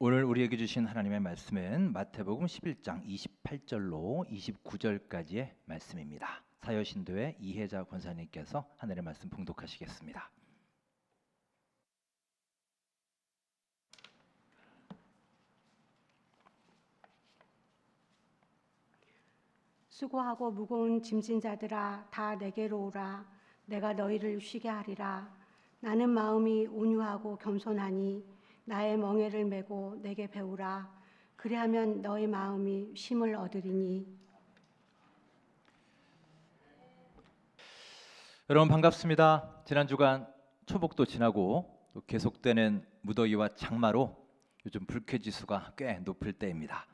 오늘 우리에게 주신 하나님의 말씀은 마태복음 11장 28절로 29절까지의 말씀입니다. 사여신도의 이혜자 권사님께서 하늘의 말씀 봉독하시겠습니다. 수고하고 무거운 짐진 자들아 다 내게로 오라. 내가 너희를 쉬게 하리라. 나는 마음이 온유하고 겸손하니 나의 멍에를 메고 내게 배우라. 그리하면 너희 마음이 쉼을 얻으리니. 여러분 반갑습니다. 지난 주간 초복도 지나고 또 계속되는 무더위와 장마로 요즘 불쾌지수가 꽤 높을 때입니다.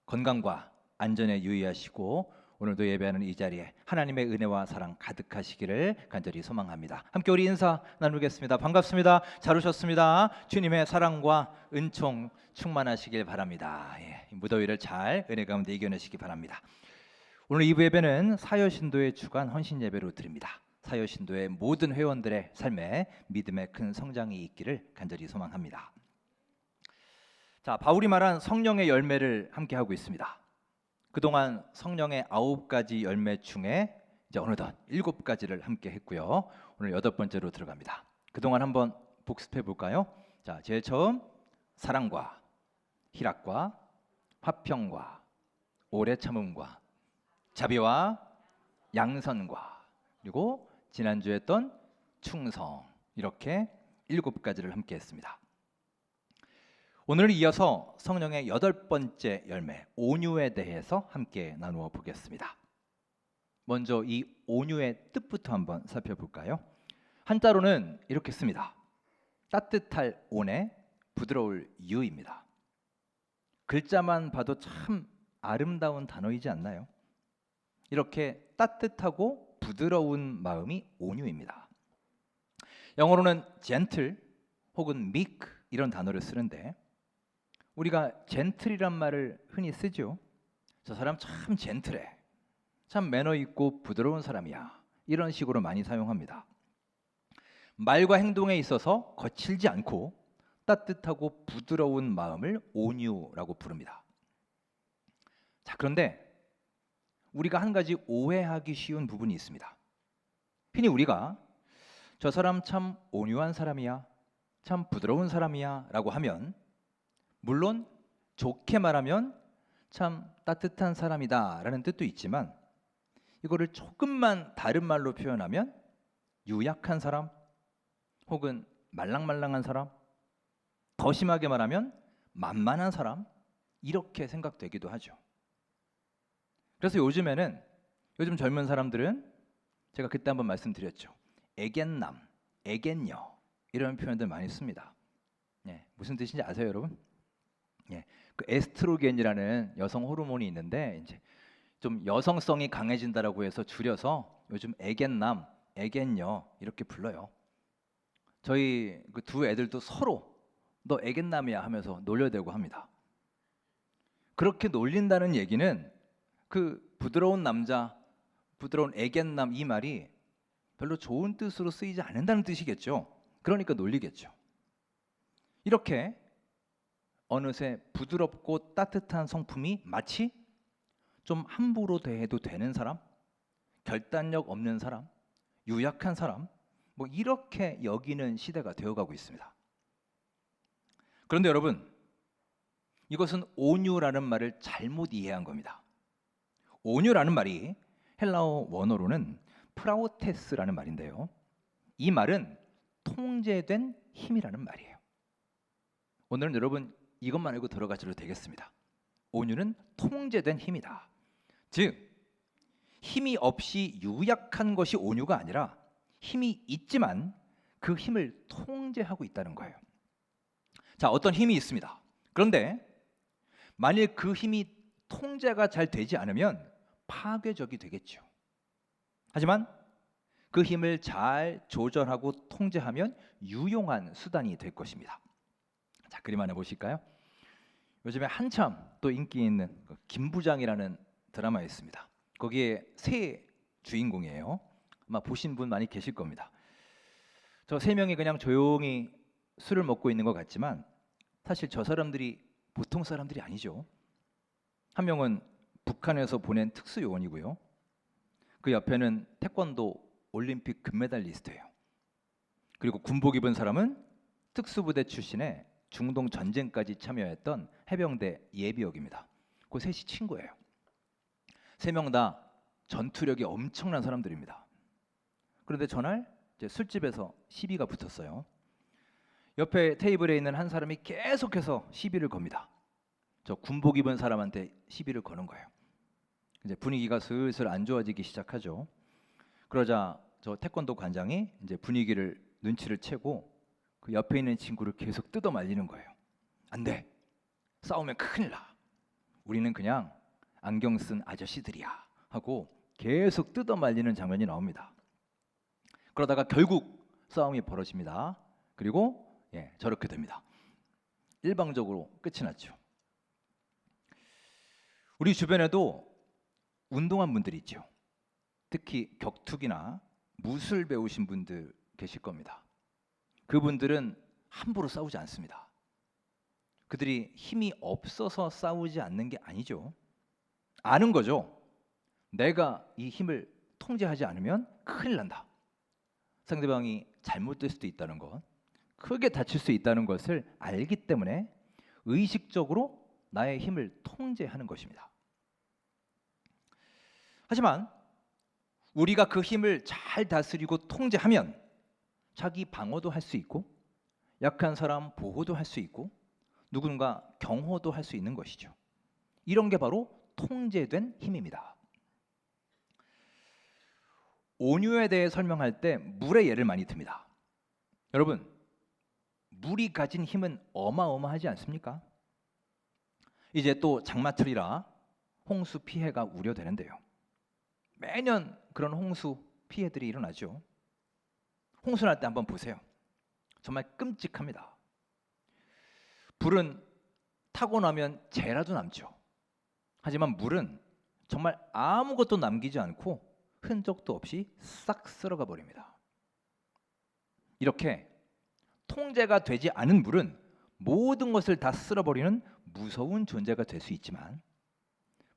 건강과 안전에 유의하시고 오늘도 예배하는 이 자리에 하나님의 은혜와 사랑 가득하시기를 간절히 소망합니다. 함께 우리 인사 나누겠습니다. 반갑습니다. 잘 오셨습니다. 주님의 사랑과 은총 충만하시길 바랍니다. 무더위를 잘 은혜 가운데 이겨내시기 바랍니다. 오늘 2부 예배는 사여신도의 주간 헌신 예배로 드립니다. 사여신도의 모든 회원들의 삶에 믿음의 큰 성장이 있기를 간절히 소망합니다. 자, 바울이 말한 성령의 열매를 함께 하고 있습니다. 그동안 성령의 9가지 열매 중에 이제 어느덧 7가지를 함께 했고요. 오늘 8번째로 들어갑니다. 그동안 한번 복습해 볼까요? 자, 제일 처음 사랑과 희락과 화평과 오래 참음과 자비와 양선과 그리고 지난주에 했던 충성, 이렇게 7가지를 함께 했습니다. 오늘 이어서 성령의 8번째 열매 온유에 대해서 함께 나누어 보겠습니다. 먼저 이 온유의 뜻부터 한번 살펴볼까요? 한자로는 이렇게 씁니다. 따뜻할 온에 부드러울 유입니다. 글자만 봐도 참 아름다운 단어이지 않나요? 이렇게 따뜻하고 부드러운 마음이 온유입니다. 영어로는 gentle 혹은 meek 이런 단어를 쓰는데 우리가 젠틀이란 말을 흔히 쓰죠. 저 사람 참 젠틀해, 참 매너 있고 부드러운 사람이야, 이런 식으로 많이 사용합니다. 말과 행동에 있어서 거칠지 않고 따뜻하고 부드러운 마음을 온유라고 부릅니다. 자, 그런데 우리가 한 가지 오해하기 쉬운 부분이 있습니다. 흔히 우리가 저 사람 참 온유한 사람이야, 참 부드러운 사람이야 라고 하면 물론 좋게 말하면 참 따뜻한 사람이다 라는 뜻도 있지만 이거를 조금만 다른 말로 표현하면 유약한 사람 혹은 말랑말랑한 사람, 더 심하게 말하면 만만한 사람, 이렇게 생각되기도 하죠. 그래서 요즘 젊은 사람들은 제가 그때 한번 말씀드렸죠. 애견남, 애견녀 이런 표현들 많이 씁니다. 무슨 뜻인지 아세요, 여러분? 그 에스트로겐이라는 여성 호르몬이 있는데 이제 좀 여성성이 강해진다라고 해서 줄여서 요즘 애견남, 애견녀 이렇게 불러요. 저희 그 두 애들도 서로 너 애견남이야 하면서 놀려대고 합니다. 그렇게 놀린다는 얘기는 그 부드러운 남자, 부드러운 애견남 이 말이 별로 좋은 뜻으로 쓰이지 않는다는 뜻이겠죠. 그러니까 놀리겠죠. 이렇게 어느새 부드럽고 따뜻한 성품이 마치 좀 함부로 대해도 되는 사람, 결단력 없는 사람, 유약한 사람, 뭐 이렇게 여기는 시대가 되어가고 있습니다. 그런데 여러분, 이것은 온유라는 말을 잘못 이해한 겁니다. 온유라는 말이 헬라어 원어로는 프라우테스라는 말인데요. 이 말은 통제된 힘이라는 말이에요. 오늘은 여러분 이것만 알고 들어가셔도 되겠습니다. 온유는 통제된 힘이다. 즉 힘이 없이 유약한 것이 온유가 아니라 힘이 있지만 그 힘을 통제하고 있다는 거예요. 자, 어떤 힘이 있습니다. 그런데 만일 그 힘이 통제가 잘 되지 않으면 파괴적이 되겠죠. 하지만 그 힘을 잘 조절하고 통제하면 유용한 수단이 될 것입니다. 자, 그림 하나 보실까요? 요즘에 한참 또 인기 있는 김부장이라는 드라마가 있습니다. 거기에 세 주인공이에요. 아마 보신 분 많이 계실 겁니다. 저 세 명이 그냥 조용히 술을 먹고 있는 것 같지만 사실 저 사람들이 보통 사람들이 아니죠. 한 명은 북한에서 보낸 특수요원이고요. 그 옆에는 태권도 올림픽 금메달리스트예요. 그리고 군복 입은 사람은 특수부대 출신의 중동 전쟁까지 참여했던 해병대 예비역입니다. 그 셋이 친구예요. 세 명 다 전투력이 엄청난 사람들입니다. 그런데 전날 이제 술집에서 시비가 붙었어요. 옆에 테이블에 있는 한 사람이 계속해서 시비를 겁니다. 저 군복 입은 사람한테 시비를 거는 거예요. 이제 분위기가 슬슬 안 좋아지기 시작하죠. 그러자 저 태권도 관장이 이제 분위기를 눈치를 채고 그 옆에 있는 친구를 계속 뜯어 말리는 거예요. 안 돼. 싸우면 큰일 나. 우리는 그냥 안경 쓴 아저씨들이야 하고 계속 뜯어 말리는 장면이 나옵니다. 그러다가 결국 싸움이 벌어집니다. 그리고 저렇게 됩니다. 일방적으로 끝이 났죠. 우리 주변에도 운동한 분들이 있죠. 특히 격투기나 무술 배우신 분들 계실 겁니다. 그분들은 함부로 싸우지 않습니다. 그들이 힘이 없어서 싸우지 않는 게 아니죠. 아는 거죠. 내가 이 힘을 통제하지 않으면 큰일 난다. 상대방이 잘못될 수도 있다는 것, 크게 다칠 수 있다는 것을 알기 때문에 의식적으로 나의 힘을 통제하는 것입니다. 하지만 우리가 그 힘을 잘 다스리고 통제하면 자기 방어도 할 수 있고 약한 사람 보호도 할 수 있고 누군가 경호도 할 수 있는 것이죠. 이런 게 바로 통제된 힘입니다. 온유에 대해 설명할 때 물의 예를 많이 듭니다. 여러분, 물이 가진 힘은 어마어마하지 않습니까? 이제 또 장마철이라 홍수 피해가 우려되는데요. 매년 그런 홍수 피해들이 일어나죠. 홍수 날 때 한번 보세요. 정말 끔찍합니다. 불은 타고 나면 재라도 남죠. 하지만 물은 정말 아무것도 남기지 않고 흔적도 없이 싹 쓸어가 버립니다. 이렇게 통제가 되지 않은 물은 모든 것을 다 쓸어버리는 무서운 존재가 될 수 있지만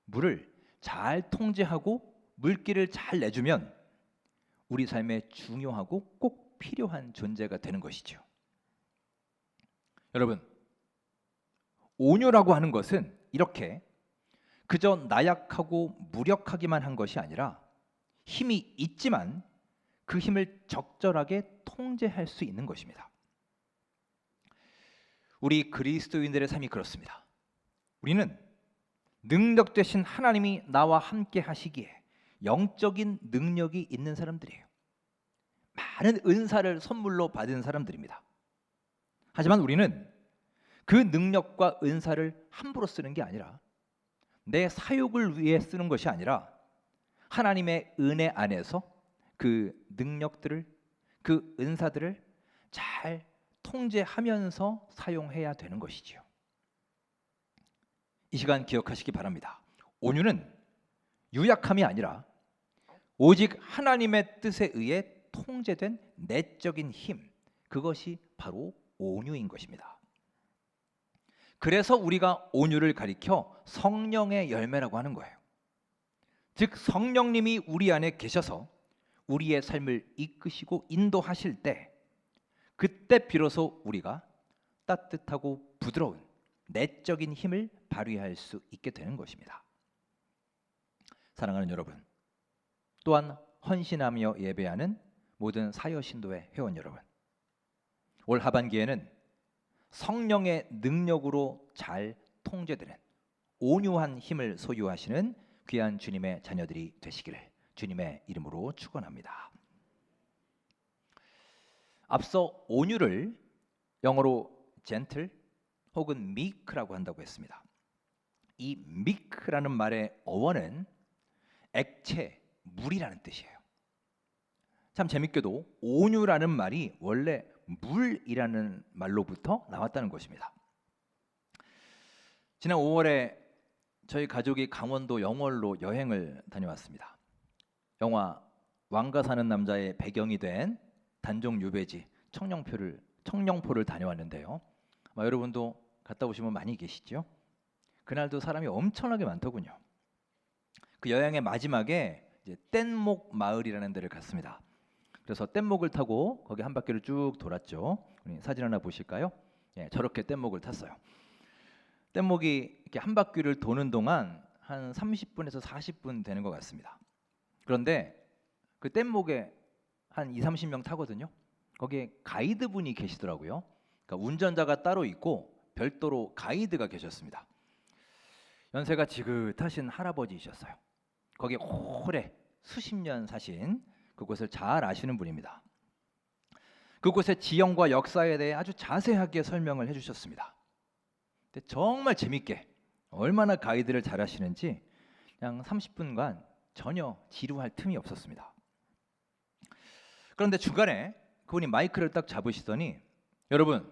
물을 잘 통제하고 물기를 잘 내주면 우리 삶에 중요하고 꼭 필요한 존재가 되는 것이죠. 여러분, 온유라고 하는 것은 이렇게 그저 나약하고 무력하기만 한 것이 아니라 힘이 있지만 그 힘을 적절하게 통제할 수 있는 것입니다. 우리 그리스도인들의 삶이 그렇습니다. 우리는 능력 되신 하나님이 나와 함께 하시기에 영적인 능력이 있는 사람들이에요. 많은 은사를 선물로 받은 사람들입니다. 하지만 우리는 그 능력과 은사를 함부로 쓰는 게 아니라 내 사욕을 위해 쓰는 것이 아니라 하나님의 은혜 안에서 그 능력들을, 그 은사들을 잘 통제하면서 사용해야 되는 것이지요. 이 시간 기억하시기 바랍니다. 온유는 유약함이 아니라 오직 하나님의 뜻에 의해 통제된 내적인 힘, 그것이 바로 온유인 것입니다. 그래서 우리가 온유를 가리켜 성령의 열매라고 하는 거예요. 즉 성령님이 우리 안에 계셔서 우리의 삶을 이끄시고 인도하실 때 그때 비로소 우리가 따뜻하고 부드러운 내적인 힘을 발휘할 수 있게 되는 것입니다. 사랑하는 여러분, 또한 헌신하며 예배하는 모든 사여신도의 회원 여러분, 올 하반기에는 성령의 능력으로 잘 통제되는 온유한 힘을 소유하시는 귀한 주님의 자녀들이 되시기를 주님의 이름으로 축원합니다. 앞서 온유를 영어로 gentle 혹은 meek라고 한다고 했습니다. 이 meek라는 말의 어원은 액체, 물이라는 뜻이에요. 참 재밌게도 온유라는 말이 원래 물이라는 말로부터 나왔다는 것입니다. 지난 5월에 저희 가족이 강원도 영월로 여행을 다녀왔습니다. 영화 왕가 사는 남자의 배경이 된 단종 유배지 청령포를 다녀왔는데요. 여러분도 갔다 오신 분 많이 계시죠? 그날도 사람이 엄청나게 많더군요. 그 여행의 마지막에 이제 뗏목 마을이라는 데를 갔습니다. 그래서 뗏목을 타고 거기 한 바퀴를 쭉 돌았죠. 우리 사진 하나 보실까요? 예, 저렇게 뗏목을 탔어요. 뗏목이 이렇게 한 바퀴를 도는 동안 한 30분에서 40분 되는 것 같습니다. 그런데 그 뗏목에 한 2, 30명 타거든요. 거기에 가이드분이 계시더라고요. 그러니까 운전자가 따로 있고 별도로 가이드가 계셨습니다. 연세가 지긋하신 할아버지이셨어요. 거기에 오래 수십 년 사신 그곳을 잘 아시는 분입니다. 그곳의 지형과 역사에 대해 아주 자세하게 설명을 해주셨습니다. 근데 정말 재밌게 얼마나 가이드를 잘 하시는지 그냥 30분간 전혀 지루할 틈이 없었습니다. 그런데 중간에 그분이 마이크를 딱 잡으시더니 여러분,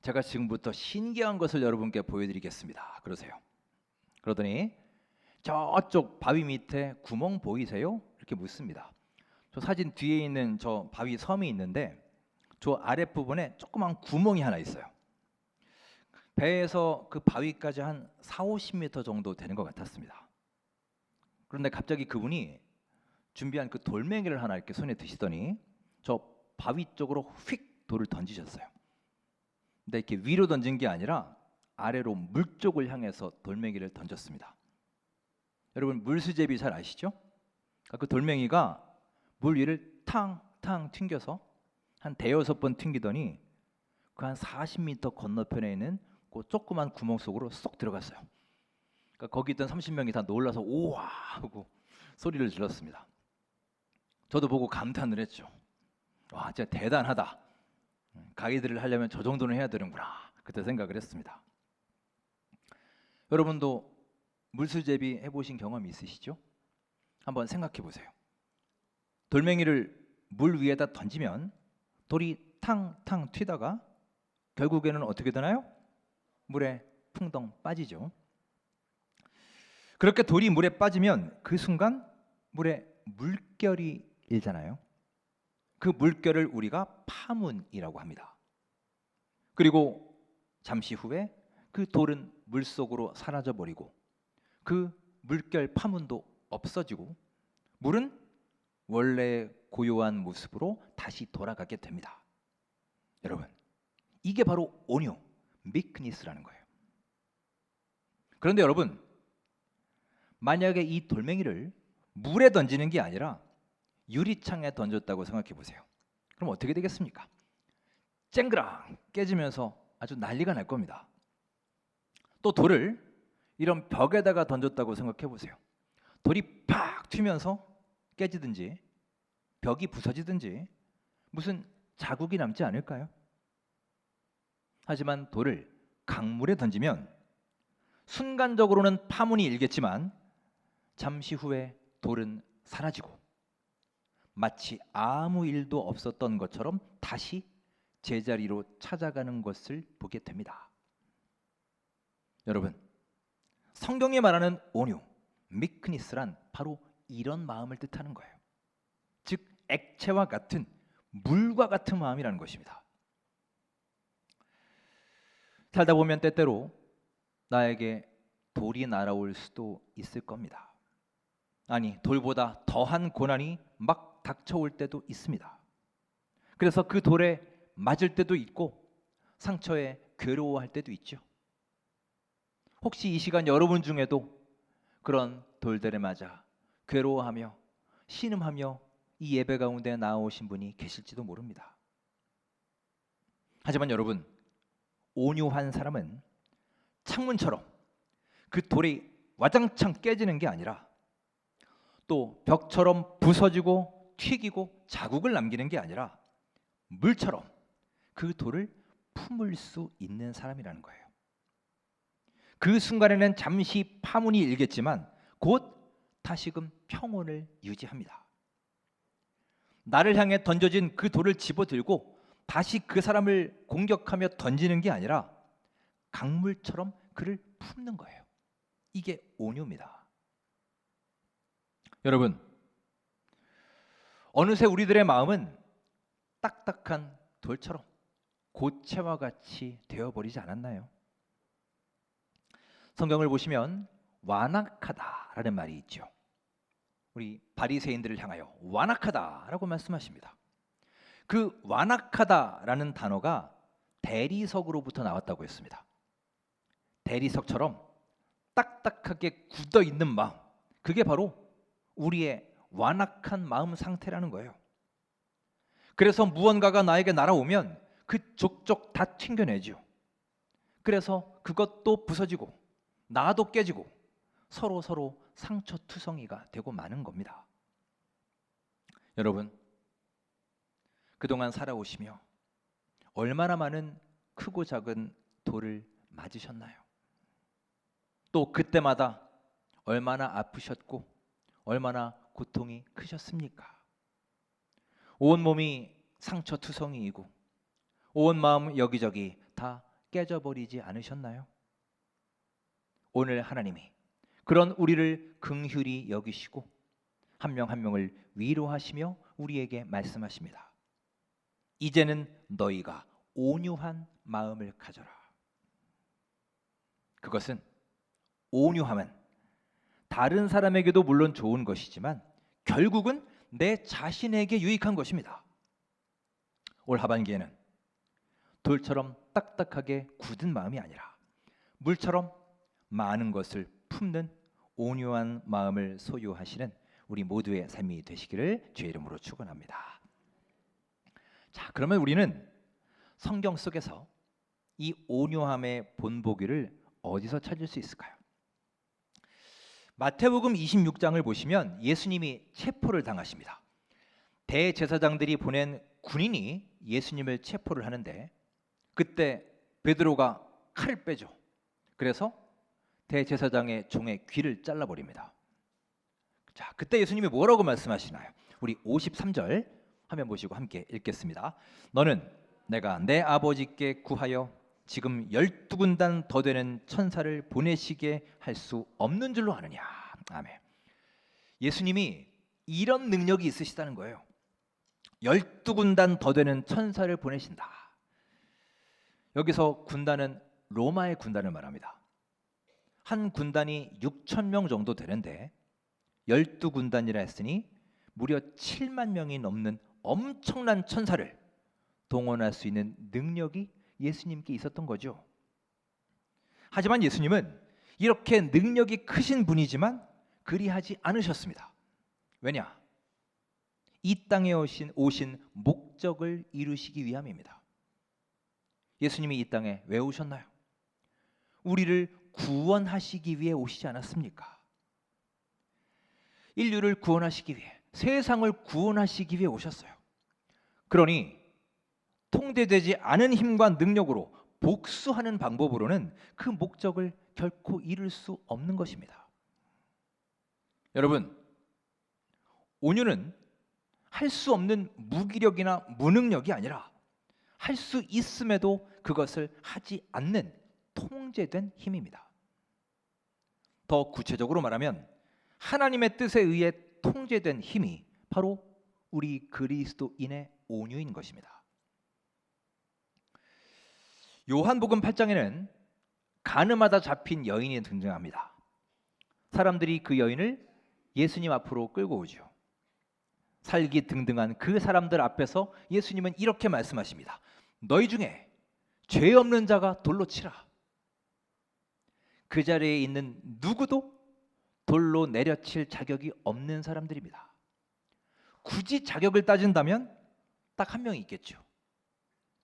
제가 지금부터 신기한 것을 여러분께 보여드리겠습니다. 그러세요. 그러더니 저쪽 바위 밑에 구멍 보이세요? 이렇게 묻습니다. 저 사진 뒤에 있는 저 바위 섬이 있는데 저 아랫부분에 조그만 구멍이 하나 있어요. 배에서 그 바위까지 한 4, 50m 정도 되는 것 같았습니다. 그런데 갑자기 그분이 준비한 그 돌멩이를 하나 이렇게 손에 드시더니 저 바위 쪽으로 휙 돌을 던지셨어요. 근데 이렇게 위로 던진 게 아니라 아래로 물 쪽을 향해서 돌멩이를 던졌습니다. 여러분 물수제비 잘 아시죠? 그 돌멩이가 물 위를 탕탕 튕겨서 한 대여섯 번 튕기더니 그 한 40m 건너편에 있는 그 조그만 구멍 속으로 쏙 들어갔어요. 그러니까 거기 있던 30명이 다 놀라서 오와 하고 소리를 질렀습니다. 저도 보고 감탄을 했죠. 와, 진짜 대단하다. 가이드를 하려면 저 정도는 해야 되는구나. 그때 생각을 했습니다. 여러분도 물수제비 해보신 경험이 있으시죠? 한번 생각해 보세요. 돌멩이를 물 위에다 던지면 돌이 탕탕 튀다가 결국에는 어떻게 되나요? 물에 풍덩 빠지죠. 그렇게 돌이 물에 빠지면 그 순간 물에 물결이 일잖아요. 그 물결을 우리가 파문이라고 합니다. 그리고 잠시 후에 그 돌은 물속으로 사라져 버리고 그 물결 파문도 없어지고 물은 원래 고요한 모습으로 다시 돌아가게 됩니다. 여러분, 이게 바로 온유, 미크니스라는 거예요. 그런데 여러분, 만약에 이 돌멩이를 물에 던지는 게 아니라 유리창에 던졌다고 생각해 보세요. 그럼 어떻게 되겠습니까? 쨍그랑 깨지면서 아주 난리가 날 겁니다. 또 돌을 이런 벽에다가 던졌다고 생각해 보세요. 돌이 팍 튀면서 깨지든지 벽이 부서지든지 무슨 자국이 남지 않을까요? 하지만 돌을 강물에 던지면 순간적으로는 파문이 일겠지만 잠시 후에 돌은 사라지고 마치 아무 일도 없었던 것처럼 다시 제자리로 찾아가는 것을 보게 됩니다. 여러분, 성경이 말하는 온유, 미크니스란 바로 이런 마음을 뜻하는 거예요. 즉 액체와 같은 물과 같은 마음이라는 것입니다. 살다 보면 때때로 나에게 돌이 날아올 수도 있을 겁니다. 아니, 돌보다 더한 고난이 막 닥쳐올 때도 있습니다. 그래서 그 돌에 맞을 때도 있고 상처에 괴로워할 때도 있죠. 혹시 이 시간 여러분 중에도 그런 돌들에 맞아 괴로워하며 신음하며 이 예배 가운데 나오신 분이 계실지도 모릅니다. 하지만 여러분, 온유한 사람은 창문처럼 그 돌이 와장창 깨지는 게 아니라 또 벽처럼 부서지고 튀기고 자국을 남기는 게 아니라 물처럼 그 돌을 품을 수 있는 사람이라는 거예요. 그 순간에는 잠시 파문이 일겠지만 곧 다시금 평온을 유지합니다. 나를 향해 던져진 그 돌을 집어들고 다시 그 사람을 공격하며 던지는 게 아니라 강물처럼 그를 품는 거예요. 이게 온유입니다. 여러분, 어느새 우리들의 마음은 딱딱한 돌처럼 고체와 같이 되어버리지 않았나요? 성경을 보시면 완악하다라는 말이 있죠. 우리 바리새인들을 향하여 완악하다라고 말씀하십니다. 그 완악하다라는 단어가 대리석으로부터 나왔다고 했습니다. 대리석처럼 딱딱하게 굳어 있는 마음, 그게 바로 우리의 완악한 마음 상태라는 거예요. 그래서 무언가가 나에게 날아오면 그 족족 다 튕겨내죠. 그래서 그것도 부서지고 나도 깨지고 서로 상처투성이가 되고 마는 겁니다. 여러분, 그동안 살아오시며 얼마나 많은 크고 작은 돌을 맞으셨나요? 또 그때마다 얼마나 아프셨고 얼마나 고통이 크셨습니까? 온몸이 상처투성이이고 온 마음 여기저기 다 깨져버리지 않으셨나요? 오늘 하나님이 그런 우리를 긍휼히 여기시고 한 명 한 명을 위로하시며 우리에게 말씀하십니다. 이제는 너희가 온유한 마음을 가져라. 그것은 온유함은 다른 사람에게도 물론 좋은 것이지만 결국은 내 자신에게 유익한 것입니다. 올 하반기에는 돌처럼 딱딱하게 굳은 마음이 아니라 물처럼 많은 것을 품는 온유한 마음을 소유하시는 우리 모두의 삶이 되시기를 주의 이름으로 축원합니다. 자, 그러면 우리는 성경 속에서 이 온유함의 본보기를 어디서 찾을 수 있을까요? 마태복음 26장을 보시면 예수님이 체포를 당하십니다. 대제사장들이 보낸 군인이 예수님을 체포를 하는데 그때 베드로가 칼을 빼죠. 그래서 대제사장의 종의 귀를 잘라버립니다. 자, 그때 예수님이 뭐라고 말씀하시나요? 우리 53절 화면 보시고 함께 읽겠습니다. 너는 내가 내 아버지께 구하여 지금 12군단 더 되는 천사를 보내시게 할 수 없는 줄로 아느냐. 아멘. 예수님이 이런 능력이 있으시다는 거예요. 12군단 더 되는 천사를 보내신다. 여기서 군단은 로마의 군단을 말합니다. 한 군단이 6천 명 정도 되는데 12군단이라 했으니 무려 7만 명이 넘는 엄청난 천사를 동원할 수 있는 능력이 예수님께 있었던 거죠. 하지만 예수님은 이렇게 능력이 크신 분이지만 그리하지 않으셨습니다. 왜냐? 이 땅에 오신 목적을 이루시기 위함입니다. 예수님이 이 땅에 왜 오셨나요? 우리를 구원하시기 위해 오시지 않았습니까? 인류를 구원하시기 위해, 세상을 구원하시기 위해 오셨어요. 그러니 통제되지 않은 힘과 능력으로 복수하는 방법으로는 그 목적을 결코 이룰 수 없는 것입니다. 여러분, 온유는 할 수 없는 무기력이나 무능력이 아니라 할 수 있음에도 그것을 하지 않는 통제된 힘입니다. 더 구체적으로 말하면 하나님의 뜻에 의해 통제된 힘이 바로 우리 그리스도인의 온유인 것입니다. 요한복음 8장에는 간음하다 잡힌 여인이 등장합니다. 사람들이 그 여인을 예수님 앞으로 끌고 오죠. 살기 등등한 그 사람들 앞에서 예수님은 이렇게 말씀하십니다. 너희 중에 죄 없는 자가 돌로 치라. 그 자리에 있는 누구도 돌로 내려칠 자격이 없는 사람들입니다. 굳이 자격을 따진다면 딱 한 명이 있겠죠.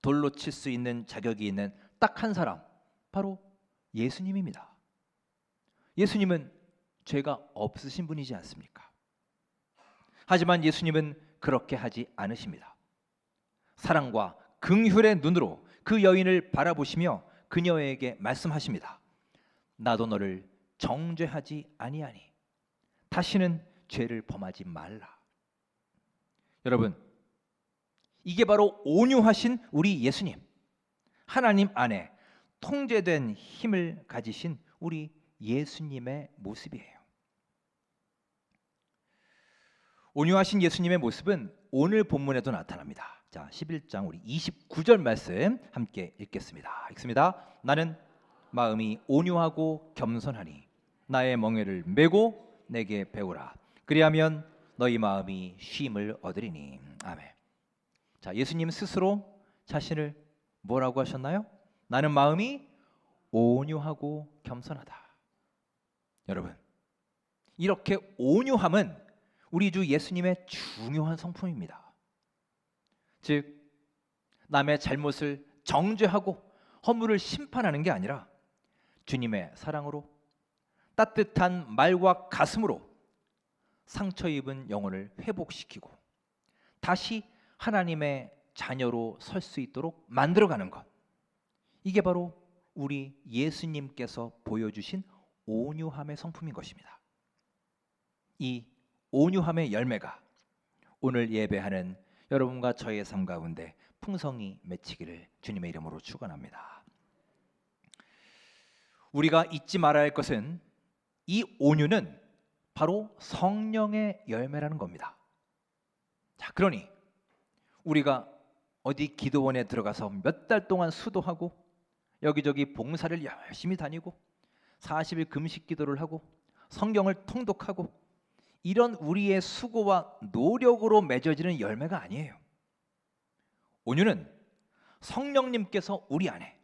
돌로 칠 수 있는 자격이 있는 딱 한 사람, 바로 예수님입니다. 예수님은 죄가 없으신 분이지 않습니까? 하지만 예수님은 그렇게 하지 않으십니다. 사랑과 긍휼의 눈으로 그 여인을 바라보시며 그녀에게 말씀하십니다. 나도 너를 정죄하지 아니하니 다시는 죄를 범하지 말라. 여러분, 이게 바로 온유하신 우리 예수님, 하나님 안에 통제된 힘을 가지신 우리 예수님의 모습이에요. 온유하신 예수님의 모습은 오늘 본문에도 나타납니다. 자, 11장 우리 29절 말씀 함께 읽겠습니다. 읽습니다. 나는 마음이 온유하고 겸손하니 나의 멍에를 메고 내게 배우라. 그리하면 너희 마음이 쉼을 얻으리니. 아멘. 자, 예수님 스스로 자신을 뭐라고 하셨나요? 나는 마음이 온유하고 겸손하다. 여러분, 이렇게 온유함은 우리 주 예수님의 중요한 성품입니다. 즉, 남의 잘못을 정죄하고 허물을 심판하는 게 아니라 주님의 사랑으로 따뜻한 말과 가슴으로 상처 입은 영혼을 회복시키고 다시 하나님의 자녀로 설 수 있도록 만들어가는 것, 이게 바로 우리 예수님께서 보여주신 온유함의 성품인 것입니다. 이 온유함의 열매가 오늘 예배하는 여러분과 저의 삶 가운데 풍성히 맺히기를 주님의 이름으로 축원합니다. 우리가 잊지 말아야 할 것은 이 온유는 바로 성령의 열매라는 겁니다. 자, 그러니 우리가 어디 기도원에 들어가서 몇 달 동안 수도하고 여기저기 봉사를 열심히 다니고 40일 금식 기도를 하고 성경을 통독하고 이런 우리의 수고와 노력으로 맺어지는 열매가 아니에요. 온유는 성령님께서 우리 안에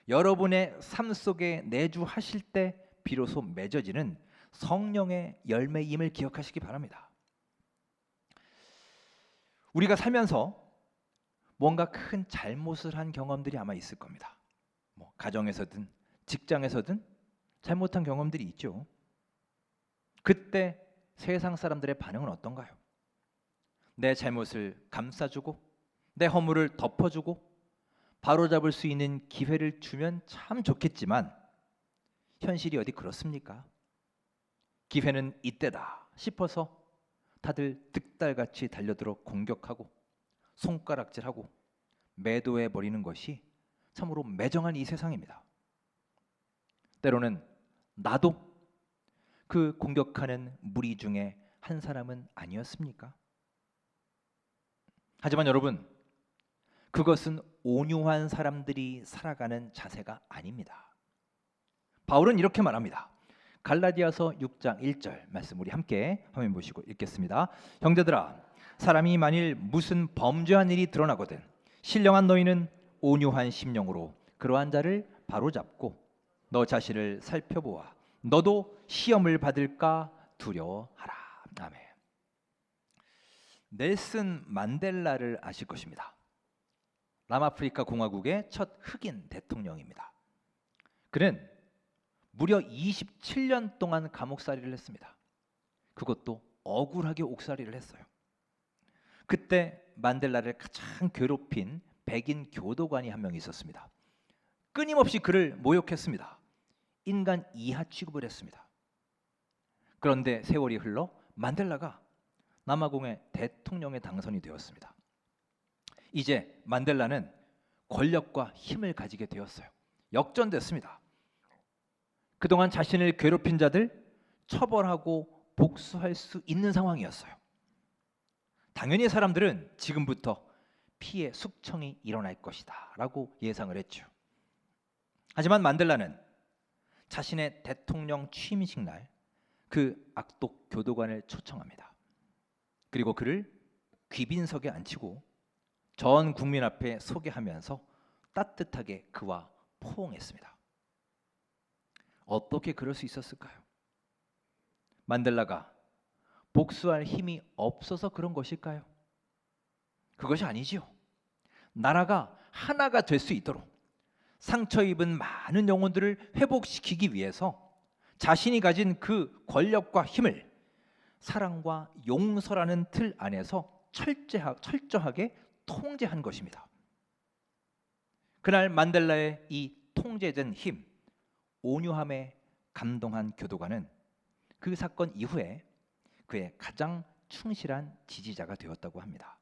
여러분의 삶 속에 내주하실 때 비로소 맺어지는 성령의 열매임을 기억하시기 바랍니다. 우리가 살면서 뭔가 큰 잘못을 한 경험들이 아마 있을 겁니다. 가정에서든 직장에서든 잘못한 경험들이 있죠. 그때 세상 사람들의 반응은 어떤가요? 내 잘못을 감싸주고 내 허물을 덮어주고 바로잡을 수 있는 기회를 주면 참 좋겠지만 현실이 어디 그렇습니까? 기회는 이때다 싶어서 다들 득달같이 달려들어 공격하고 손가락질하고 매도해 버리는 것이 참으로 매정한 이 세상입니다. 때로는 나도 그 공격하는 무리 중에 한 사람은 아니었습니까? 하지만 여러분, 그것은 온유한 사람들이 살아가는 자세가 아닙니다. 바울은 이렇게 말합니다. 갈라디아서 6장 1절 말씀 우리 함께 화면 보시고 읽겠습니다. 형제들아, 사람이 만일 무슨 범죄한 일이 드러나거든 신령한 너희는 온유한 심령으로 그러한 자를 바로잡고 너 자신을 살펴보아 너도 시험을 받을까 두려워하라. 아멘. 넬슨 만델라를 아실 것입니다. 남아프리카 공화국의 첫 흑인 대통령입니다. 그는 무려 27년 동안 감옥살이를 했습니다. 그것도 억울하게 옥살이를 했어요. 그때 만델라를 가장 괴롭힌 백인 교도관이 한 명 있었습니다. 끊임없이 그를 모욕했습니다. 인간 이하 취급을 했습니다. 그런데 세월이 흘러 만델라가 남아공의 대통령에 당선이 되었습니다. 이제 만델라는 권력과 힘을 가지게 되었어요. 역전됐습니다. 그동안 자신을 괴롭힌 자들 처벌하고 복수할 수 있는 상황이었어요. 당연히 사람들은 지금부터 피해 숙청이 일어날 것이다 라고 예상을 했죠. 하지만 만델라는 자신의 대통령 취임식 날 그 악독 교도관을 초청합니다. 그리고 그를 귀빈석에 앉히고 전 국민 앞에 소개하면서 따뜻하게 그와 포옹했습니다. 어떻게 그럴 수 있었을까요? 만델라가 복수할 힘이 없어서 그런 것일까요? 그것이 아니지요. 나라가 하나가 될 수 있도록 상처 입은 많은 영혼들을 회복시키기 위해서 자신이 가진 그 권력과 힘을 사랑과 용서라는 틀 안에서 철저하게 통제한 것입니다. 그날 만델라의 이 통제된 힘, 온유함에 감동한 교도관은 그 사건 이후에 그의 가장 충실한 지지자가 되었다고 합니다.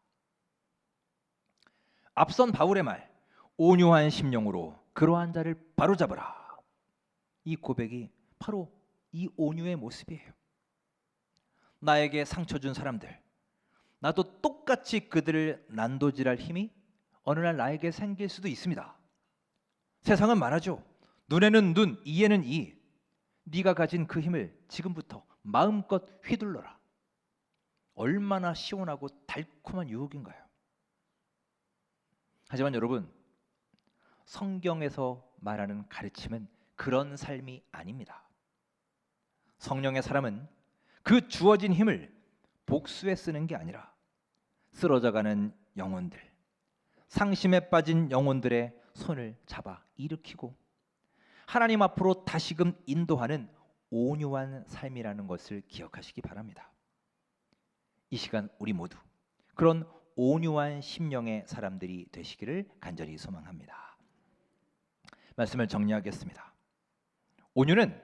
앞선 바울의 말, 온유한 심령으로 그러한 자를 바로잡으라. 이 고백이 바로 이 온유의 모습이에요. 나에게 상처 준 사람들, 나도 똑같이 그들을 난도질할 힘이 어느 날 나에게 생길 수도 있습니다. 세상은 말하죠. 눈에는 눈, 이에는 이. 네가 가진 그 힘을 지금부터 마음껏 휘둘러라. 얼마나 시원하고 달콤한 유혹인가요? 하지만 여러분, 성경에서 말하는 가르침은 그런 삶이 아닙니다. 성령의 사람은 그 주어진 힘을 복수에 쓰는 게 아니라 쓰러져가는 영혼들, 상심에 빠진 영혼들의 손을 잡아 일으키고 하나님 앞으로 다시금 인도하는 온유한 삶이라는 것을 기억하시기 바랍니다. 이 시간 우리 모두 그런 온유한 심령의 사람들이 되시기를 간절히 소망합니다. 말씀을 정리하겠습니다. 온유는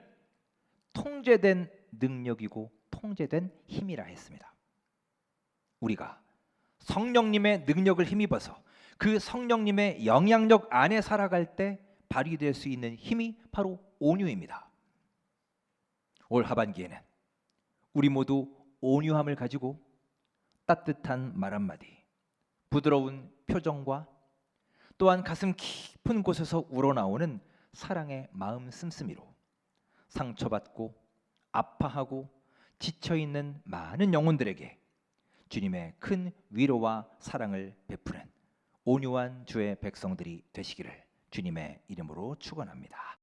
통제된 능력이고 통제된 힘이라 했습니다. 우리가 성령님의 능력을 힘입어서 그 성령님의 영향력 안에 살아갈 때 발휘될 수 있는 힘이 바로 온유입니다. 올 하반기에는 우리 모두 온유함을 가지고 따뜻한 말 한마디, 부드러운 표정과 또한 가슴 깊은 곳에서 우러나오는 사랑의 마음 씀씀이로 상처받고 아파하고 지쳐있는 많은 영혼들에게 주님의 큰 위로와 사랑을 베푸는 온유한 주의 백성들이 되시기를 주님의 이름으로 축원합니다.